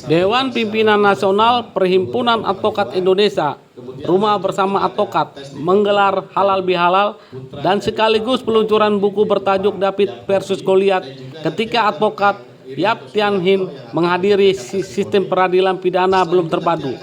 Dewan Pimpinan Nasional Perhimpunan Advokat Indonesia, Rumah Bersama Advokat, menggelar halal bihalal dan sekaligus peluncuran buku bertajuk David versus Goliat ketika advokat Yap Tian Hin menghadiri sistem peradilan pidana belum terpadu.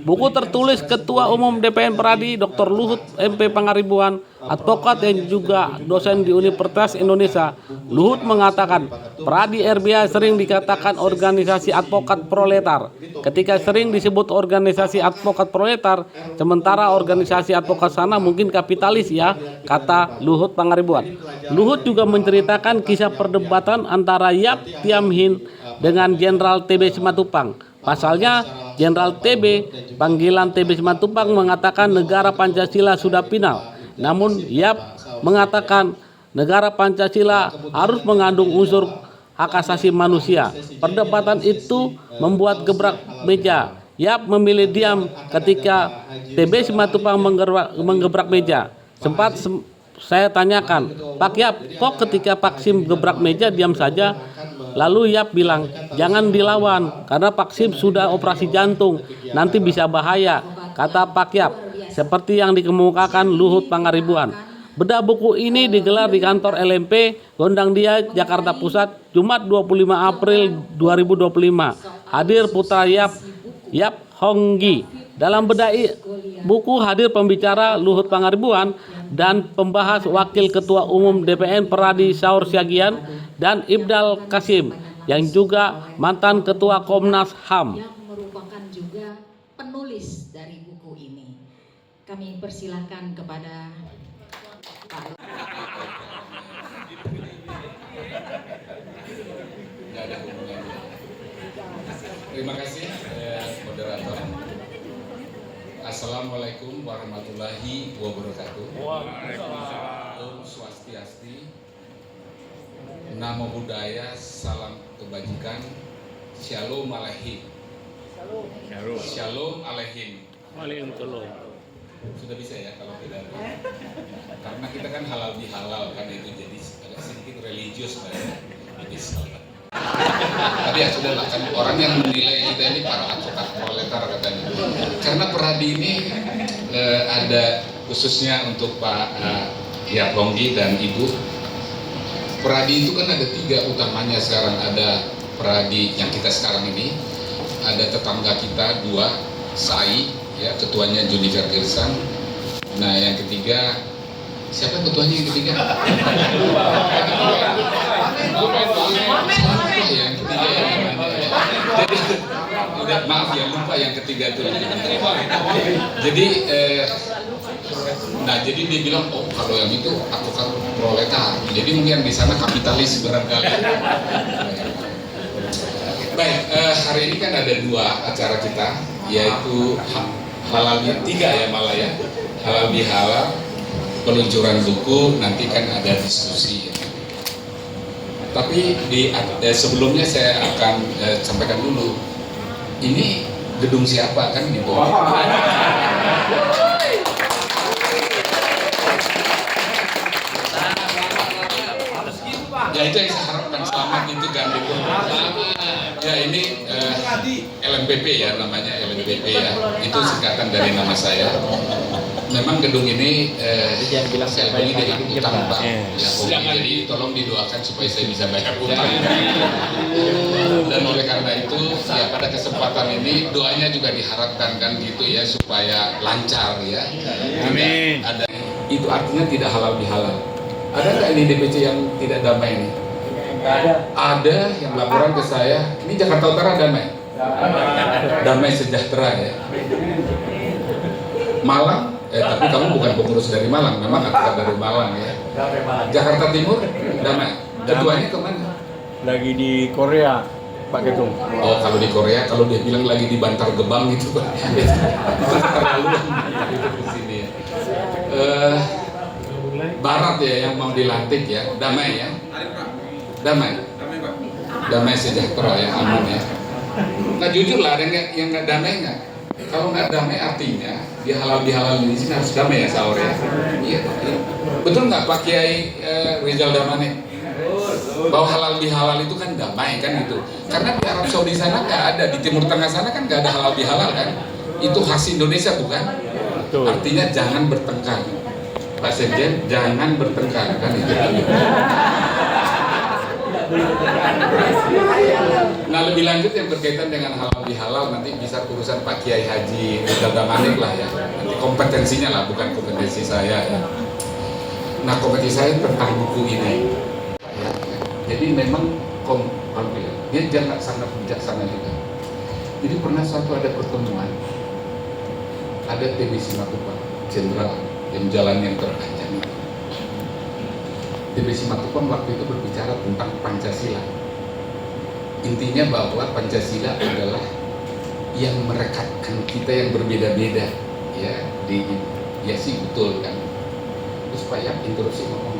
Buku tertulis Ketua Umum DPN Peradi Dr. Luhut MP Pangaribuan, advokat yang juga dosen di Universitas Indonesia. Luhut mengatakan, Peradi RBA sering dikatakan organisasi advokat proletar. Ketika sering disebut organisasi advokat proletar, sementara organisasi advokat sana mungkin kapitalis ya, kata Luhut Pangaribuan. Luhut juga menceritakan kisah perdebatan antara Yap Tian Hin dengan Jenderal TB Simatupang. Pasalnya, Jenderal TB, panggilan TB Simatupang mengatakan negara Pancasila sudah final. Namun Yap mengatakan negara Pancasila harus mengandung unsur hak asasi manusia. Perdebatan itu membuat gebrak meja. Yap memilih diam ketika TB Simatupang menggebrak meja. Sempat saya tanyakan, Pak Yap, kok ketika Pak Sim gebrak meja diam saja? Lalu Yap bilang, jangan dilawan karena Pak Sim sudah operasi jantung, nanti bisa bahaya, kata Pak Yap, seperti yang dikemukakan Luhut Pangaribuan. Bedah buku ini digelar di kantor LMP, Gondang Dia, Jakarta Pusat, Jumat 25 April 2025. Hadir putra Yap Honggi. Dalam bedah buku hadir pembicara Luhut Pangaribuan dan pembahas Wakil Ketua Umum DPN Peradi Saur Siagian dan Ibdal Kasim yang juga mantan Ketua Komnas HAM. Yang merupakan juga penulis dari buku ini. Kami persilahkan kepada Pak. Terima kasih moderator. Assalamualaikum warahmatullahi wabarakatuh. Om Swastiastu, Namo Buddhaya, salam kebajikan, Shalom Aleichem. Shalom Aleichem. Sudah bisa ya kalau tidak? Karena kita kan halal bihalal kan itu jadi agak sedikit religius ya. Jadi salah. Tapi ya sudahlah, kan orang yang menilai kita ini para advokat proletar katanya. Karena Peradi ini ada khususnya untuk Pak Yap Honggi dan Ibu. Peradi itu kan ada 3 utamanya sekarang. Ada Peradi yang kita sekarang ini, ada tetangga kita 2, SAI, ya ketuanya Junifer Girsang. Nah yang ketiga, siapa ketuanya yang ketiga? Yang ketiga yang namanya. Udah maaf ya, lupa yang ketiga itu. Jadi jadi dia bilang, oh kalau yang itu advokat proletar. Jadi mungkin di sana kapitalis barangkali. Baik, hari ini kan ada 2 acara kita, yaitu halal 3 ya malah ya, halal bihalal, peluncuran buku, nanti kan ada diskusi. Tapi sebelumnya saya akan sampaikan dulu, ini gedung siapa kan di bawah? Ya itu yang saya harapkan, selamat itu kan gitu. Ya ini LMPP ya namanya, LMPP ya, itu singkatan dari nama saya. Memang gedung ini saya beli dengan utang Pak. Ya, jadi tolong didoakan supaya saya bisa bayar utang. Dan oleh karena itu ya pada kesempatan ini doanya juga diharapkan kan gitu ya supaya lancar ya. Amin. Ada itu artinya tidak halal bihalal. Ada nggak ini DPC yang tidak damai ini? Ada yang laporan ke saya. Ini Jakarta Utara damai. Damai sejahtera ya. Malang. Tapi kamu bukan pengurus dari Malang, memang advokat dari Malang ya. Jakarta Timur, damai. Ketuanya kemana? Lagi di Korea, Pak Ketum. Oh, kalau di Korea, kalau dia bilang lagi di Bantar Gebang gitu, Pak. Terlaluan di sini ya. Barat ya yang mau dilantik ya, damai ya. Damai. Damai sejahtera ya, aman ya. Nah jujur lah, ada yang nggak damai nggak? Kalau nggak damai artinya dia halal bihalal di sini harus damai ya Saur ya. Iya. Betul nggak Pak Kiai Rizal Damane? bahwa halal bihalal itu kan damai kan gitu. Karena di Arab Saudi sana nggak ada, di Timur Tengah sana kan nggak ada halal bihalal kan. Itu khas Indonesia bukan? Betul. Artinya jangan bertengkar. Pak Sekjen, jangan bertengkar kan itu. Nah lebih lanjut yang berkaitan dengan halal bihalal nanti bisa urusan Pak Kiai Haji Jaga Manik lah ya. Nanti kompetensinya lah, bukan kompetensi saya ya. Nah kompetensi saya tentang buku ini. Ya, jadi memang dia jangan sangat bijaksana juga. Jadi pernah suatu ada pertemuan, ada TB Simatupang Jenderal yang jalan yang terpanjang itu. TB Simatupang waktu itu berbicara tentang Pancasila. Intinya bahwa Pancasila adalah yang merekatkan kita yang berbeda-beda, ya ya sih betul kan. Terus Pak Yap interupsi ngomong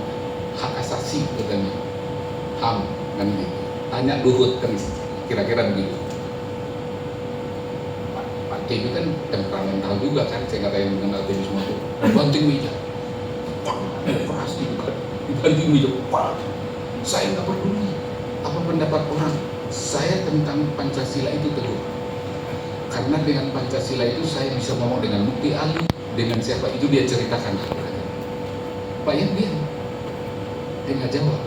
hak asasi katanya, HAM kan gitu. Tanya Luhut kan kira-kira begitu. Pak TB kan temperamental juga kan, saya kata yang mengenal TB semua itu banting meja, keras gitu kan, dibanting meja, saya nggak peduli apa pendapat orang. Saya tentang Pancasila itu teguh. Karena dengan Pancasila itu saya bisa ngomong dengan Mukti Ali, dengan siapa itu dia ceritakan. Pak yang dia nggak jawab.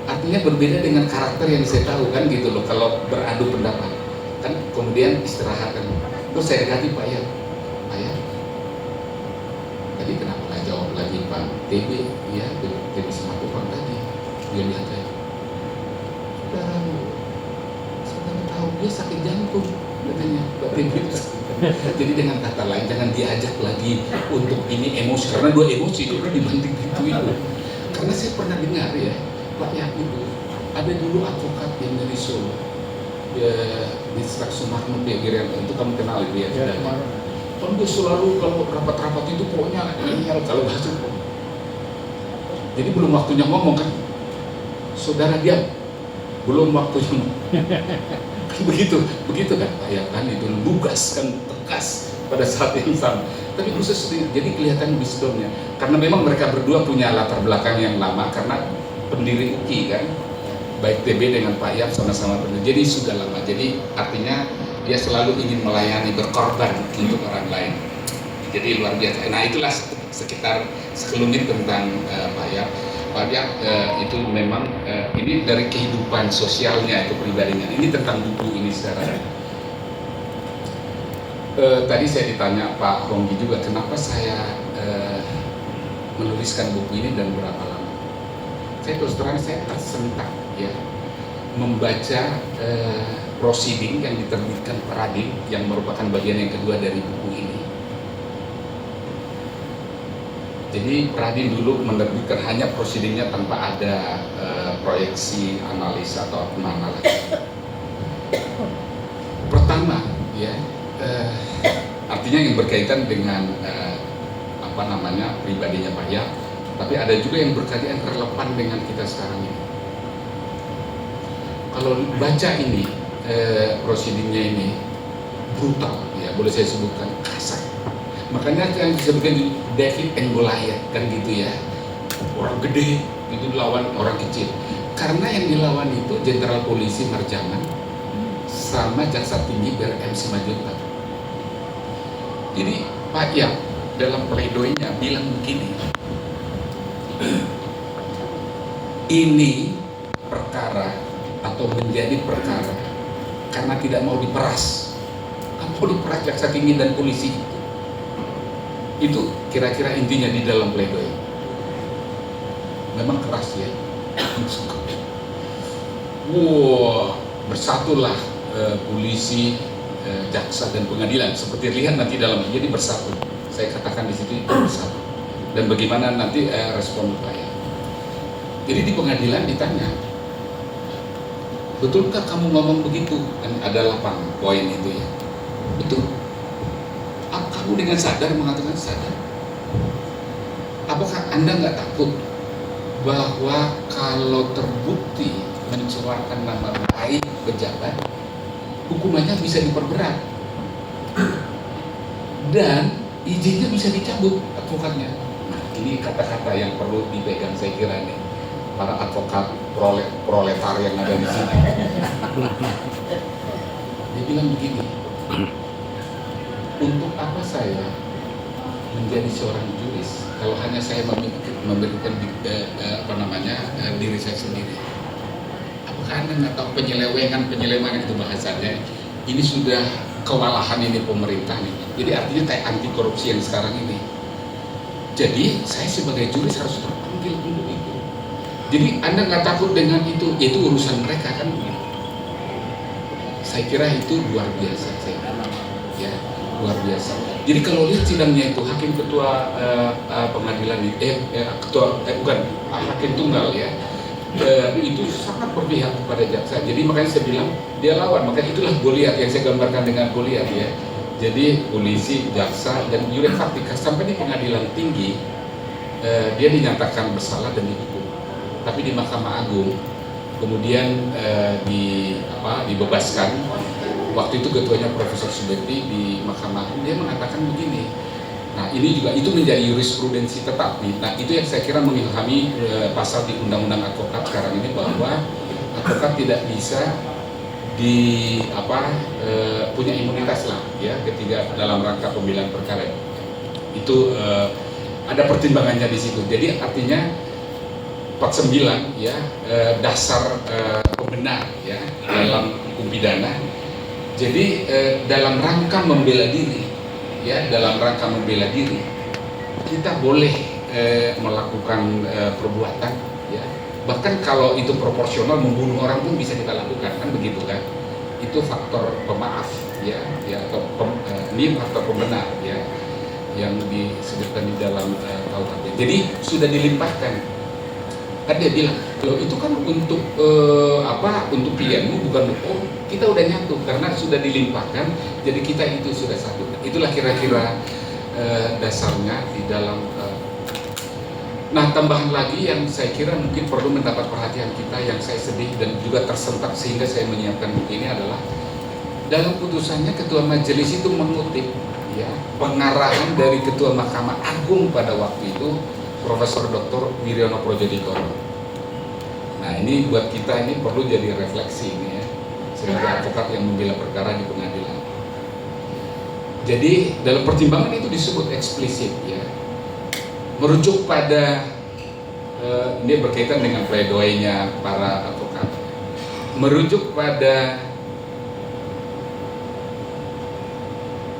Artinya berbeda dengan karakter yang saya tahu kan gitu loh. Kalau beradu pendapat kan kemudian istirahat kan. Terus saya dekati Pak Yan. Pak Yan, tadi kenapa nggak jawab lagi Pak TB? Ya, TB Simatupang tadi. Dia lihat saya. Saudara tahu dia sakit jantung katanya Pak TB. Jadi dengan kata lain jangan diajak lagi untuk ini emosi, karena dua emosi itu dibanting itu. Karena saya pernah dengar ya Pak Yap itu ada dulu advokat yang dari Solo ya, di Strak Sumarno ya itu kamu kenal itu ya. Kan dia selalu kalau rapat-rapat itu pokoknya kalau bahasa jadi belum waktunya ngomong kan, saudara diam, belum waktunya begitu kan Pak Yap kan itu lugas kan, tegas pada saat yang sama. Tapi khusus jadi kelihatan wisdomnya karena memang mereka berdua punya latar belakang yang lama karena pendiri UKI kan, baik TB dengan Pak Yap sama-sama pendiri, jadi sudah lama. Jadi artinya dia selalu ingin melayani, berkorban untuk orang lain. Jadi luar biasa. Nah itulah sekitar sekelumit tentang Pak Yap. Pak Yap itu memang ini dari kehidupan sosialnya, kepribadiannya. Ini tentang buku ini secara. Tadi saya ditanya Pak Ronggi juga kenapa saya menuliskan buku ini dan berapa lama. Saya terus terang saya tersentak ya membaca proceeding yang diterbitkan Pradin yang merupakan bagian yang kedua dari buku ini. Jadi Pradin dulu menerbitkan hanya proceedingnya tanpa ada proyeksi analisa atau analisa. Pertama ya artinya yang berkaitan dengan pribadinya Pak Yap, tapi ada juga yang berkaitan relevan dengan kita sekarang ini. Kalau baca ini proceedingnya ini brutal ya, boleh saya sebutkan kasar. Makanya yang disebutkan David and Goliath kan gitu ya, orang gede itu lawan orang kecil. Karena yang dilawan itu Jenderal Polisi Marjaman sama Jaksa Tinggi BRM Simanjuntak. Jadi Pak Yap dalam pledoinya bilang begini, ini perkara atau menjadi perkara karena tidak mau diperas. Kan mau diperas Jaksa Tinggi dan polisi itu kira-kira intinya di dalam pledoi. Memang keras ya. Wah, bersatulah polisi, jaksa dan pengadilan. Seperti lihat nanti dalam, jadi bersatu. Saya katakan di situ bersatu. Dan bagaimana nanti respon saya. Jadi di pengadilan ditanya, betulkah kamu ngomong begitu? Kan ada 8 poin itu ya. Betul. Kamu dengan sadar mengatakan sadar. Apakah Anda nggak takut bahwa kalau terbukti mencemarkan nama baik pejabat, hukumannya bisa diperberat dan izinnya bisa dicabut advokatnya? Nah, ini kata-kata yang perlu dipegang saya kira nih para advokat proletar yang ada di sini. Dia bilang begini, untuk apa saya menjadi seorang juris kalau hanya saya memberikan diri saya sendiri? Apakah Anda nggak tahu penyelewengan itu bahasanya? Ini sudah kewalahan ini pemerintah nih. Jadi artinya kayak anti korupsi yang sekarang ini. Jadi saya sebagai juris harus terpanggil untuk itu. Jadi Anda nggak takut dengan itu urusan mereka kan? Saya kira itu luar biasa, ya luar biasa. Jadi kalau lihat sidangnya itu hakim ketua pengadilan hakim tunggal ya, itu sangat berpihak kepada jaksa. Jadi makanya saya bilang dia lawan, makanya itulah Goliat yang saya gambarkan dengan Goliat ya. Jadi polisi, jaksa dan juri faktika sampai di pengadilan tinggi dia dinyatakan bersalah dan dihukum. Tapi di Mahkamah Agung kemudian dibebaskan. Waktu itu ketuanya Profesor Subekti di Mahkamah Agung, dia mengatakan begini. Nah ini juga itu menjadi jurisprudensi tetap. Nah itu yang saya kira mengilhami pasal di Undang-Undang Advokat sekarang ini, bahwa advokat tidak bisa punya imunitas lah ya ketika dalam rangka pembelaan perkara. Itu ada pertimbangannya di situ. Jadi artinya 49 ya dasar pembenar ya dalam hukum pidana. Jadi dalam rangka membela diri ya, kita boleh melakukan perbuatan ya. Bahkan kalau itu proporsional, membunuh orang pun bisa kita lakukan kan, begitu kan? Itu faktor pemaaf ya atau ini faktor pembenar ya yang disebutkan di dalam KUHP. Jadi sudah dilimpahkan. Kan dia bilang, kalau itu kan untuk untuk klienmu, bukan kita udah nyatu karena sudah dilimpahkan, jadi kita itu sudah satu. Itulah kira-kira dasarnya di dalam. Nah, tambahan lagi yang saya kira mungkin perlu mendapat perhatian kita, yang saya sedih dan juga tersentak sehingga saya menyiapkan buku ini adalah dalam putusannya Ketua Majelis itu mengutip ya pengarahan dari Ketua Mahkamah Agung pada waktu itu, Profesor Dr. Wiryono Projodikoro. Nah ini buat kita ini perlu jadi refleksi ini ya, sebagai advokat yang membela perkara di pengadilan. Jadi dalam pertimbangan itu disebut eksplisit ya, merujuk pada ini berkaitan dengan pledoinya para advokat, merujuk pada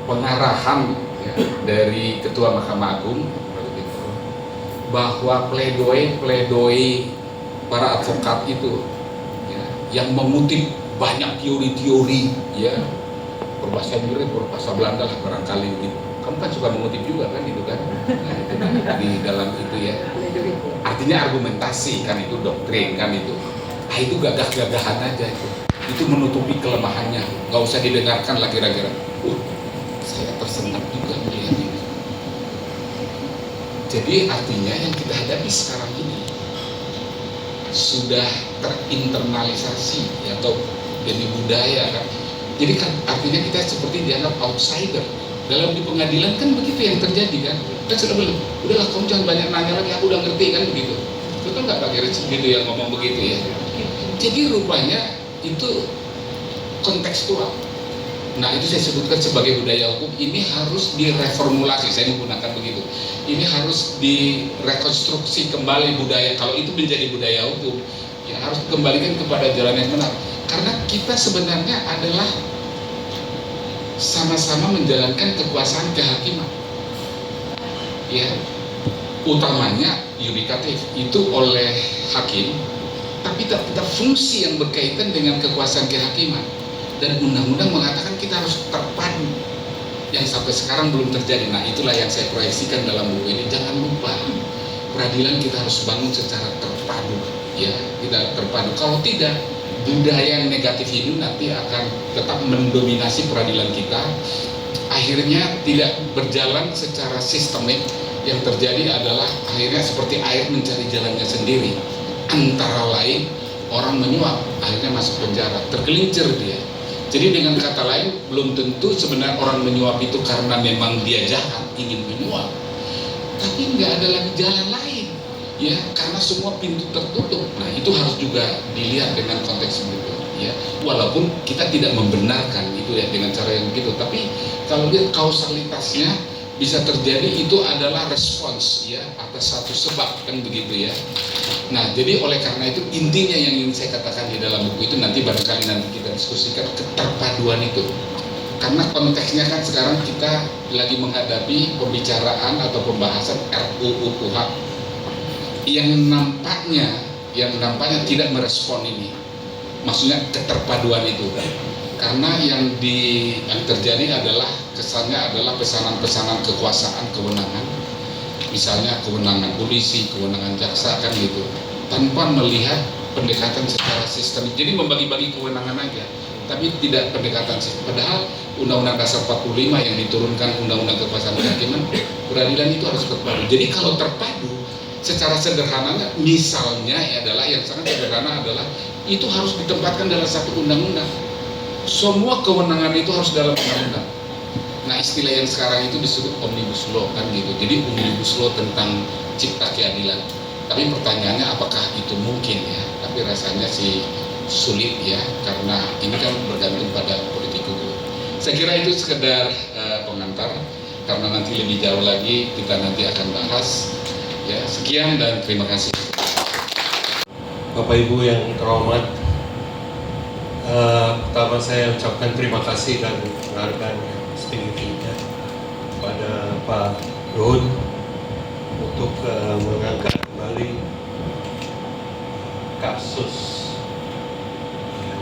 pengarahan ya, dari Ketua Mahkamah Agung bahwa pledoi para advokat itu ya, yang mengutip banyak teori-teori ya, berbahasa Inggris, berbahasa Belanda lah barangkali gitu. Kamu kan suka mengutip juga kan itu kan, nah, itu kan di dalam itu ya. Artinya argumentasi kan, itu doktrin kan itu. Ah itu gagah-gagahan aja itu. Itu menutupi kelemahannya. Gak usah didengarkan lah kira-kira. Saya tersentak juga melihat ini. Jadi artinya yang kita hadapi sekarang ini sudah terinternalisasi ya, atau jadi budaya kan. Jadi kan artinya kita seperti dianggap outsider. Dalam di pengadilan kan begitu yang terjadi kan. Kan sudah belum. Udahlah kamu jangan banyak nanya lagi, aku udah ngerti kan begitu. Betul nggak Pak Gerit gitu yang ngomong begitu ya. Jadi rupanya itu kontekstual. Nah itu saya sebutkan sebagai budaya hukum, ini harus direformulasi, saya menggunakan begitu. Ini harus direkonstruksi kembali budaya, kalau itu menjadi budaya hukum, ya harus dikembalikan kepada jalan yang benar. Karena kita sebenarnya adalah sama-sama menjalankan kekuasaan kehakiman. Ya, utamanya yudikatif itu oleh hakim, tapi tetap fungsi yang berkaitan dengan kekuasaan kehakiman. Dan undang-undang mengatakan kita harus terpadu, yang sampai sekarang belum terjadi. Nah itulah yang saya proyeksikan dalam buku ini. Jangan lupa peradilan kita harus bangun secara terpadu ya, kita terpadu. Kalau tidak, budaya yang negatif ini nanti akan tetap mendominasi peradilan kita, akhirnya tidak berjalan secara sistemik. Yang terjadi adalah akhirnya seperti air mencari jalannya sendiri, antara lain orang menyuap akhirnya masuk penjara, tergelincir dia. Jadi dengan kata lain, belum tentu sebenarnya orang menyuap itu karena memang dia jahat, ingin menyuap. Tapi nggak ada lagi jalan lain. ya karena semua pintu tertutup. Nah itu harus juga dilihat dengan konteks begitu ya, walaupun kita tidak membenarkan itu ya dengan cara yang begitu, tapi kalau lihat kausalitasnya bisa terjadi itu adalah respons ya atas satu sebab kan begitu ya. Nah jadi oleh karena itu intinya yang ingin saya katakan di dalam buku itu, nanti barangkali nanti kita diskusikan keterpaduan itu, karena konteksnya kan sekarang kita lagi menghadapi pembicaraan atau pembahasan RUU KUHP yang nampaknya tidak merespon ini, maksudnya keterpaduan itu, karena yang terjadi adalah kesannya adalah pesanan-pesanan kekuasaan, kewenangan, misalnya kewenangan polisi, kewenangan jaksa kan gitu, tanpa melihat pendekatan secara sistemik. Jadi membagi-bagi kewenangan aja, tapi tidak pendekatan sistem. Padahal Undang-Undang Dasar 45 yang diturunkan Undang-Undang Kekuasaan Kehakiman, peradilan itu harus terpadu. Jadi kalau terpadu, secara sederhananya misalnya adalah yang sangat sederhana adalah itu harus ditempatkan dalam satu undang-undang. Semua kewenangan itu harus dalam undang-undang. Nah istilah yang sekarang itu disebut omnibus law kan gitu. Jadi omnibus law tentang cipta keadilan. Tapi pertanyaannya apakah itu mungkin ya? Tapi rasanya sih sulit ya, karena ini kan bergantung pada politik hukum. Saya kira itu sekedar pengantar, karena nanti lebih jauh lagi kita nanti akan bahas. Ya, sekian dan terima kasih. Bapak Ibu yang terhormat, pertama saya ucapkan terima kasih dan penghargaan yang setinggi-tingginya kepada Pak Luhut untuk mengangkat kembali kasus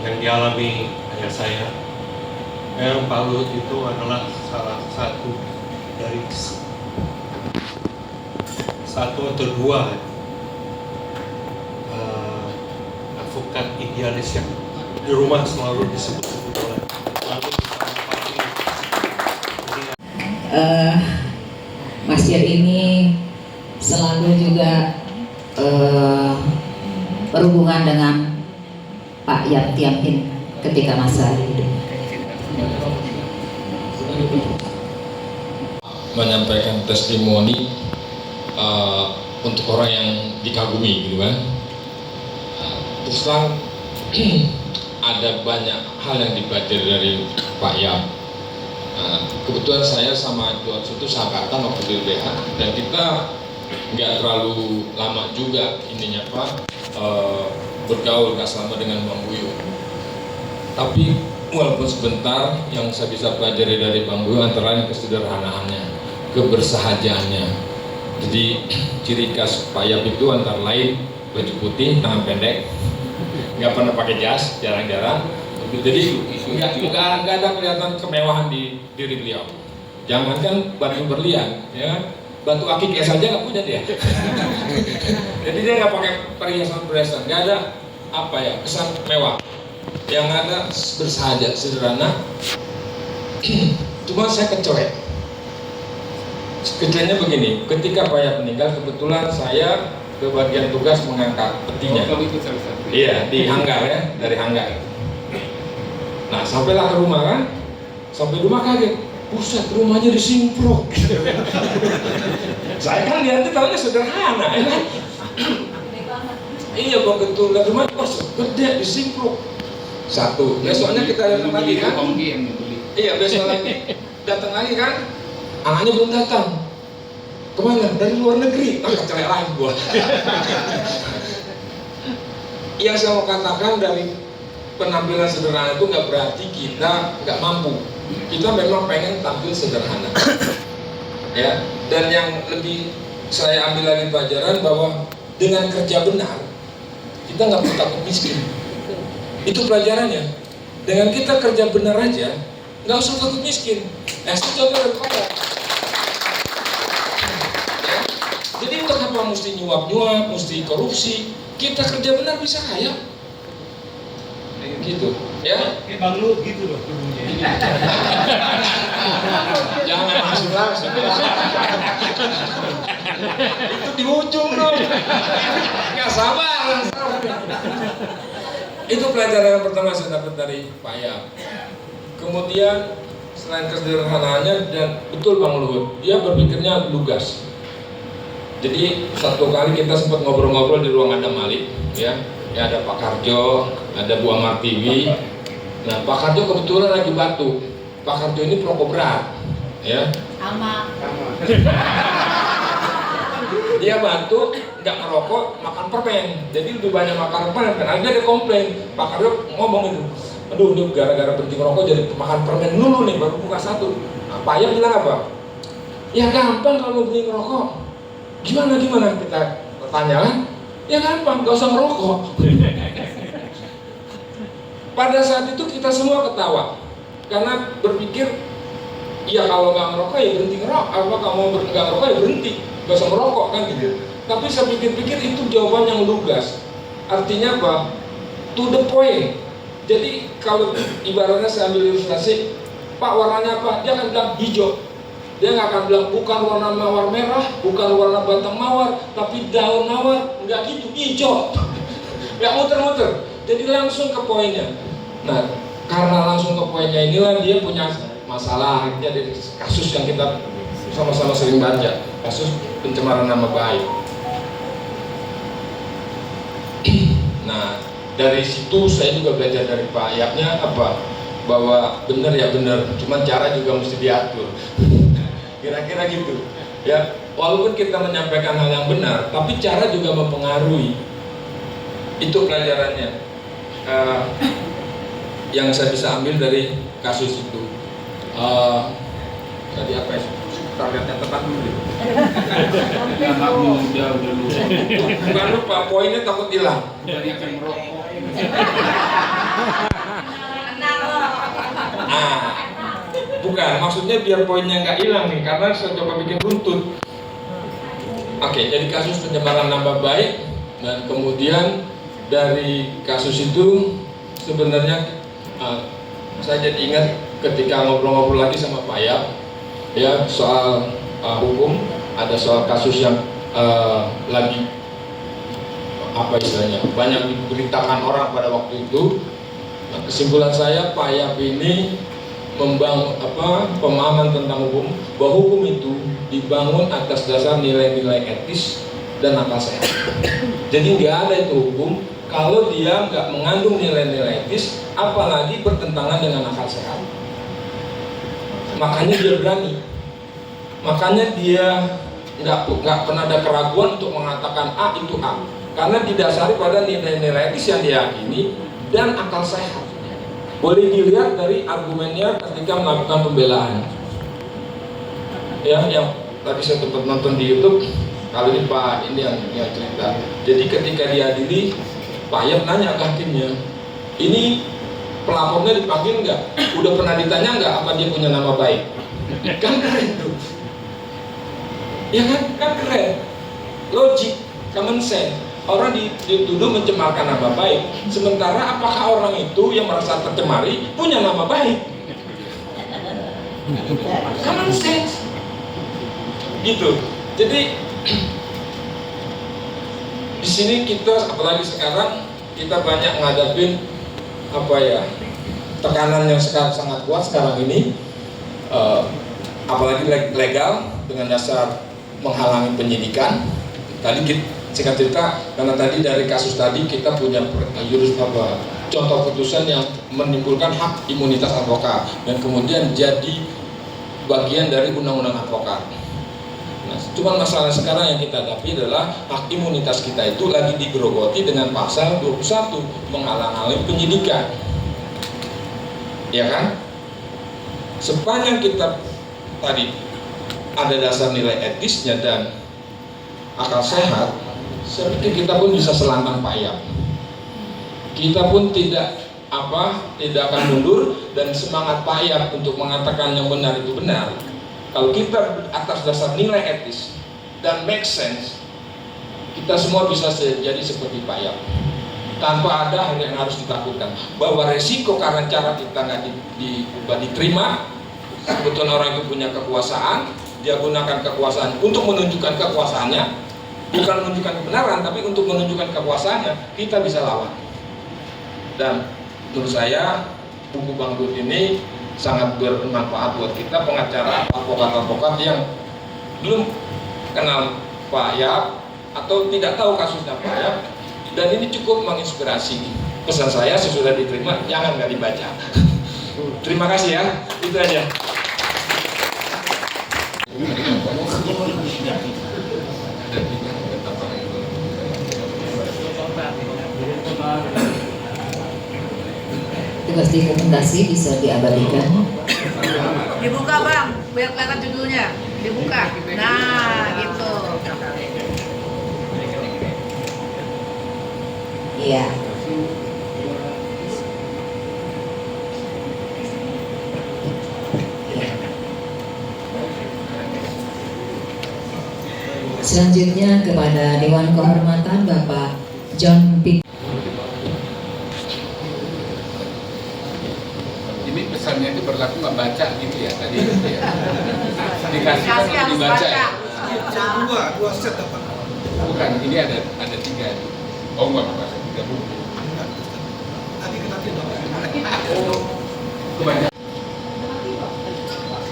yang dialami ayah saya. Yang Pak Luhut itu adalah salah satu dari satu atau dua advokat idealis yang di rumah selalu disebut-sebut oleh Mas Yer ini selalu juga berhubungan dengan Pak Yap Tiampin ketika masa hidup. Menyampaikan testimoni untuk orang yang dikagumi gitu kan. Terus terang ada banyak hal yang dipelajari dari Pak Yap. Kebetulan saya sama Tuan Sutu sahabatan waktu di LBH, dan kita nggak terlalu lama juga ininya Pak bergaul nggak selama dengan Bang Buyu. Tapi walaupun sebentar, yang saya bisa pelajari dari Bang Buyu antara lain kesederhanaannya, kebersahajaannya. Jadi ciri khas Pak Yap itu antara lain baju putih, tangan pendek, nggak pernah pakai jas, jarang-jarang. Jadi nggak ada kelihatan kemewahan di diri beliau. Jangankan batu berlian, ya batu akik saja nggak punya dia. Jadi dia nggak pakai perhiasan-perhiasan, nggak ada apa ya kesan mewah. Yang ada bersahaja, sederhana. Cuma saya kecoret. Kejadiannya begini, ketika Pak Yap meninggal, kebetulan saya ke bagian tugas mengangkat petinya. Iya, di hanggar ya, dari hanggar. Nah, sampailah ke rumah kan, sampai rumah kaget, buset rumahnya disimpruk. Saya kan lihatnya tahunya sederhana, ya kan? Iya, Bang Ketul, dan rumahnya gede disimpruk. Satu, besoknya kita datang lagi kan? Iya, besok lagi datang lagi kan? Anaknya belum datang. Kemana? Dari luar negeri. Kecelek lagi gua. Yang saya mau katakan dari penampilan sederhana itu nggak berarti kita nggak mampu. Kita memang pengen tampil sederhana. Ya. Dan yang lebih saya ambil lagi pelajaran bahwa dengan kerja benar kita nggak perlu takut miskin. Itu pelajarannya. Dengan kita kerja benar aja, nggak usah takut miskin. Saya coba dari Pak Yap. Jadi untuk apa mesti nyuap-nyuap, mesti korupsi? Kita kerja benar bisa kaya. Gitu, ya? Bang Luhut gitu loh tubuhnya. Jangan masuk langsung. Itu di ujung dong. Nggak sabar. Itu pelajaran yang pertama saya dapat dari Pak Yap. Kemudian selain kesederhanaannya, dan betul Bang Luhut, dia berpikirnya lugas. Jadi satu kali kita sempat ngobrol-ngobrol di ruangan Adam Malik, ya ada Pak Karjo, ada Bu Amartiwi. Nah, Pak Karjo kebetulan lagi batuk. Pak Karjo ini perokok berat, ya. Sama. Dia batuk, nggak ngerokok, makan permen. Jadi lebih banyak makan permen. Akhirnya dia komplain. Pak Karjo ngomong itu, aduh, ini gara-gara berhenti ngerokok jadi makan permen dulu nih, baru buka satu. Nah, Pak Ayam bilang apa? Ya gampang kalau berhenti ngerokok. Gimana kita tanya kan? Ya gampang, gak usah ngerokok. Pada saat itu kita semua ketawa karena berpikir, ya kalau nggak ngerokok ya berhenti ngerokok. Apa kamu nggak ngerokok ya berhenti, gak usah ngerokok kan gitu. Tapi saya pikir-pikir itu jawaban yang lugas. Artinya apa? To the point. Jadi kalau ibaratnya saya ambil ilustrasi, Pak warnanya apa? Dia akan bilang hijau. Dia nggak akan bilang bukan warna mawar merah, bukan warna batang mawar, tapi daun mawar. Nggak gitu, hijau. Nggak muter-muter. Jadi langsung ke poinnya. Nah, karena langsung ke poinnya inilah dia punya masalah. Akhirnya dari kasus yang kita sama-sama sering baca, kasus pencemaran nama baik. Nah, dari situ saya juga belajar dari Pak Ayapnya apa? Bahwa benar ya benar, cuman cara juga mesti diatur. Kira-kira gitu. Ya, walaupun kita menyampaikan hal yang benar, tapi cara juga mempengaruhi. Itu pelajarannya. Yang saya bisa ambil dari kasus itu. Tadi apa ya? Targetnya tepat dulu. Bukan lupa, poinnya takut hilang. Bukan, maksudnya biar poinnya nggak hilang nih, karena saya coba bikin runtut. Oke, jadi kasus pencemaran nama baik, dan kemudian dari kasus itu sebenarnya saya jadi ingat ketika ngobrol-ngobrol lagi sama Pak Ayap, ya soal hukum, ada soal kasus yang lagi apa istilahnya banyak diberitakan orang pada waktu itu. Nah, kesimpulan saya Pak Ayap ini membangun pemahaman tentang hukum, bahwa hukum itu dibangun atas dasar nilai-nilai etis dan akal sehat. Jadi nggak ada itu hukum kalau dia nggak mengandung nilai-nilai etis, apalagi bertentangan dengan akal sehat. Makanya dia berani, makanya dia nggak pernah ada keraguan untuk mengatakan A itu A, karena didasari pada nilai-nilai etis yang diyakini dan akal sehat. Boleh dilihat dari argumennya ketika melakukan pembelaan. Ya, yang tadi saya sempat nonton di YouTube, kali ini Pak ini yang cerita. Jadi ketika diadili, Pak Ayap nanya ke hakimnya, ini pelapornya dipanggil nggak? Udah pernah ditanya nggak apa dia punya nama baik? Kan keren tuh. Ya kan keren. Logik, common sense. Orang dituduh mencemarkan nama baik, sementara apakah orang itu yang merasa tercemari punya nama baik? Common sense, gitu. Jadi di sini kita, apalagi sekarang kita banyak ngadapin tekanan yang sangat kuat sekarang ini, apalagi legal dengan dasar menghalangi penyidikan. Tadi singkat cerita, karena tadi dari kasus tadi kita punya contoh putusan yang menimbulkan hak imunitas advokat dan kemudian jadi bagian dari undang-undang advokat. Nah, cuma masalah sekarang yang kita hadapi adalah hak imunitas kita itu lagi digerogoti dengan pasal 21 menghalang-halangi penyidikan. Ya kan? Sepanjang kita tadi ada dasar nilai etisnya dan akal sehat, saya pikir kita pun bisa selantang Pak Ayap. Kita pun tidak akan mundur, dan semangat Pak Ayap untuk mengatakan yang benar itu benar. Kalau kita atas dasar nilai etis dan make sense, kita semua bisa jadi seperti Pak Ayap. Tanpa ada hal yang harus ditakutkan. Bahwa resiko karena cara kita nggak diterima, sebetulnya orang itu punya kekuasaan, dia gunakan kekuasaan untuk menunjukkan kekuasaannya. Bukan menunjukkan kebenaran, tapi untuk menunjukkan kekuasaannya, kita bisa lawan. Dan menurut saya, buku Bang Dut ini sangat bermanfaat buat kita pengacara, advokat-advokat yang belum kenal Pak Yap atau tidak tahu kasusnya Pak Yap, dan ini cukup menginspirasi. Pesan saya sesudah diterima, jangan nggak dibaca. Terima kasih ya, itu aja. Tugas dokumentasi bisa diabadikan. Dibuka bang, biar kelihatan judulnya. Dibuka. Nah, gitu. Iya. Selanjutnya kepada Dewan Kehormatan Bapak John P. Ini pesannya itu berlaku nggak baca gitu ya tadi ya. Dikasih kan Kasih harus dibaca ya. baca. dua set apa? Bukan, ini ada 3. Oh enggak, bukan 3 buku. Nanti kita tidak. Kebanyakan.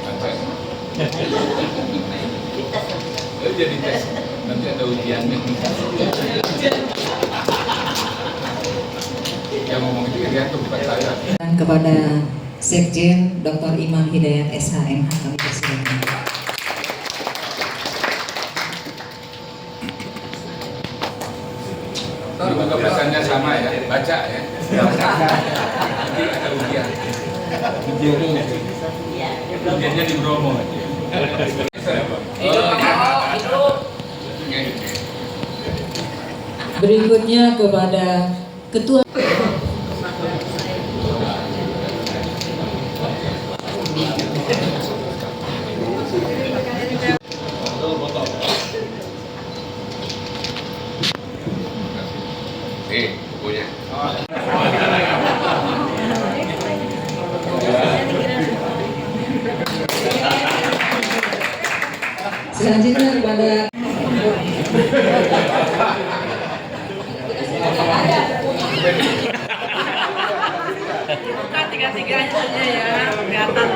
Santai. Jadi tes, nanti ada ujiannya. Yang ngomong itu Irianto bukan saya. Dan kepada Sekjen Dr. Imam Hidayat SHMH kami persilakan. Juga pesannya sama ya, baca ya. Nanti ada ujian. Ujiannya di Bromo aja. Berikutnya kepada Ketua Bukunya. selanjutnya kepada Buka tiga-tiganya aja ya, kelihatan.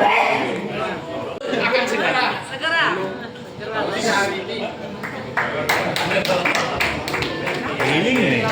Akan segera. Segera. Ini